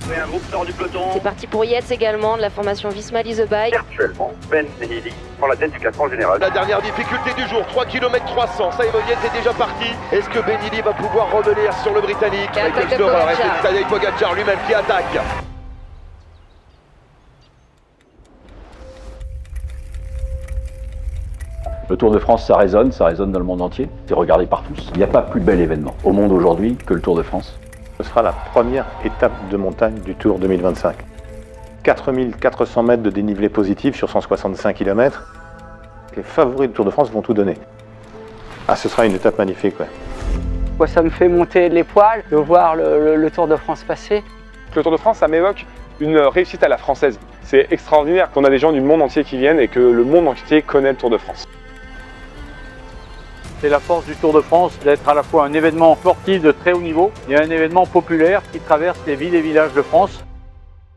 Et un groupe sort du peloton. C'est parti pour Yates également, de la formation Visma Lease a Bike. Virtuellement, Ben Healy prend la tête du classement général. La dernière difficulté du jour, 3 km 300. Simon Yates est déjà parti. Est-ce que Ben Healy va pouvoir revenir sur le Britannique? Attaque Michael de Storer, et Pogacar. c'est Tadej Pogacar lui-même qui attaque. Le Tour de France, ça résonne dans le monde entier. C'est regardé par tous. Il n'y a pas plus bel événement au monde aujourd'hui que le Tour de France. Ce sera la première étape de montagne du Tour 2025. 4400 mètres de dénivelé positif sur 165 km. Les favoris du Tour de France vont tout donner. Ah, ce sera une étape magnifique, ouais. Moi, ça me fait monter les poils de voir le Tour de France passer. Le Tour de France, ça m'évoque une réussite à la française. C'est extraordinaire qu'on a des gens du monde entier qui viennent et que le monde entier connaît le Tour de France. C'est la force du Tour de France d'être à la fois un événement sportif de très haut niveau et un événement populaire qui traverse les villes et villages de France.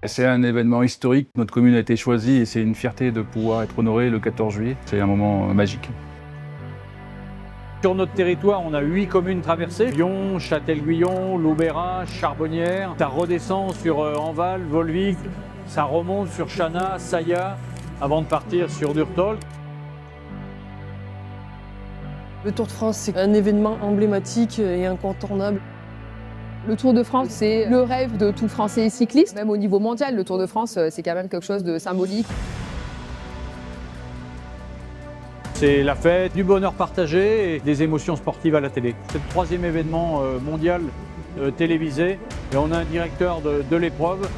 C'est un événement historique, notre commune a été choisie et c'est une fierté de pouvoir être honoré le 14 juillet. C'est un moment magique. Sur notre territoire, on a 8 communes traversées. Lyon, Châtel-Guyon, Loubera, Charbonnières. Ça redescend sur Enval, Volvic, ça remonte sur Chana, Saya, avant de partir sur Durtol. Le Tour de France, c'est un événement emblématique et incontournable. Le Tour de France, c'est le rêve de tout Français cycliste. Même au niveau mondial, le Tour de France, c'est quand même quelque chose de symbolique. C'est la fête, du bonheur partagé et des émotions sportives à la télé. C'est le 3e événement mondial télévisé et on a un directeur de l'épreuve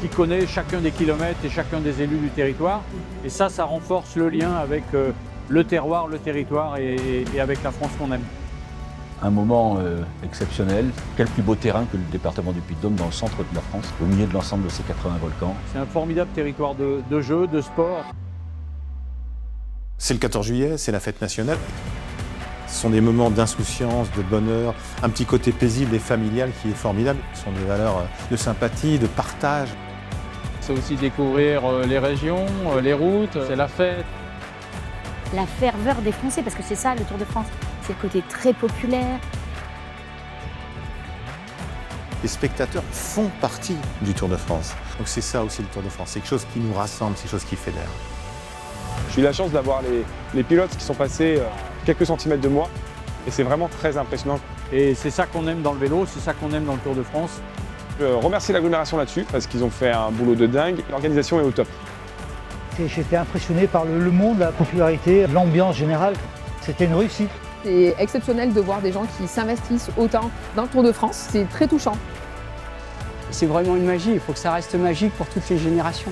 qui connaît chacun des kilomètres et chacun des élus du territoire. Et ça renforce le lien avec le terroir, le territoire et avec la France qu'on aime. Un moment exceptionnel. Quel plus beau terrain que le département du Puy-de-Dôme dans le centre de la France, au milieu de l'ensemble de ces 80 volcans. C'est un formidable territoire de jeu, de sport. C'est le 14 juillet, c'est la fête nationale. Ce sont des moments d'insouciance, de bonheur, un petit côté paisible et familial qui est formidable. Ce sont des valeurs de sympathie, de partage. C'est aussi découvrir les régions, les routes, c'est la fête. La ferveur des Français, parce que c'est ça le Tour de France, c'est le côté très populaire. Les spectateurs font partie du Tour de France. Donc c'est ça aussi le Tour de France, c'est quelque chose qui nous rassemble, c'est quelque chose qui fédère. J'ai eu la chance d'avoir les pilotes qui sont passés quelques centimètres de moi et c'est vraiment très impressionnant. Et c'est ça qu'on aime dans le vélo, c'est ça qu'on aime dans le Tour de France. Je remercie l'agglomération là-dessus parce qu'ils ont fait un boulot de dingue. L'organisation est au top. J'étais impressionné par le monde, la popularité, l'ambiance générale. C'était une réussite. C'est exceptionnel de voir des gens qui s'investissent autant dans le Tour de France. C'est très touchant. C'est vraiment une magie, il faut que ça reste magique pour toutes les générations.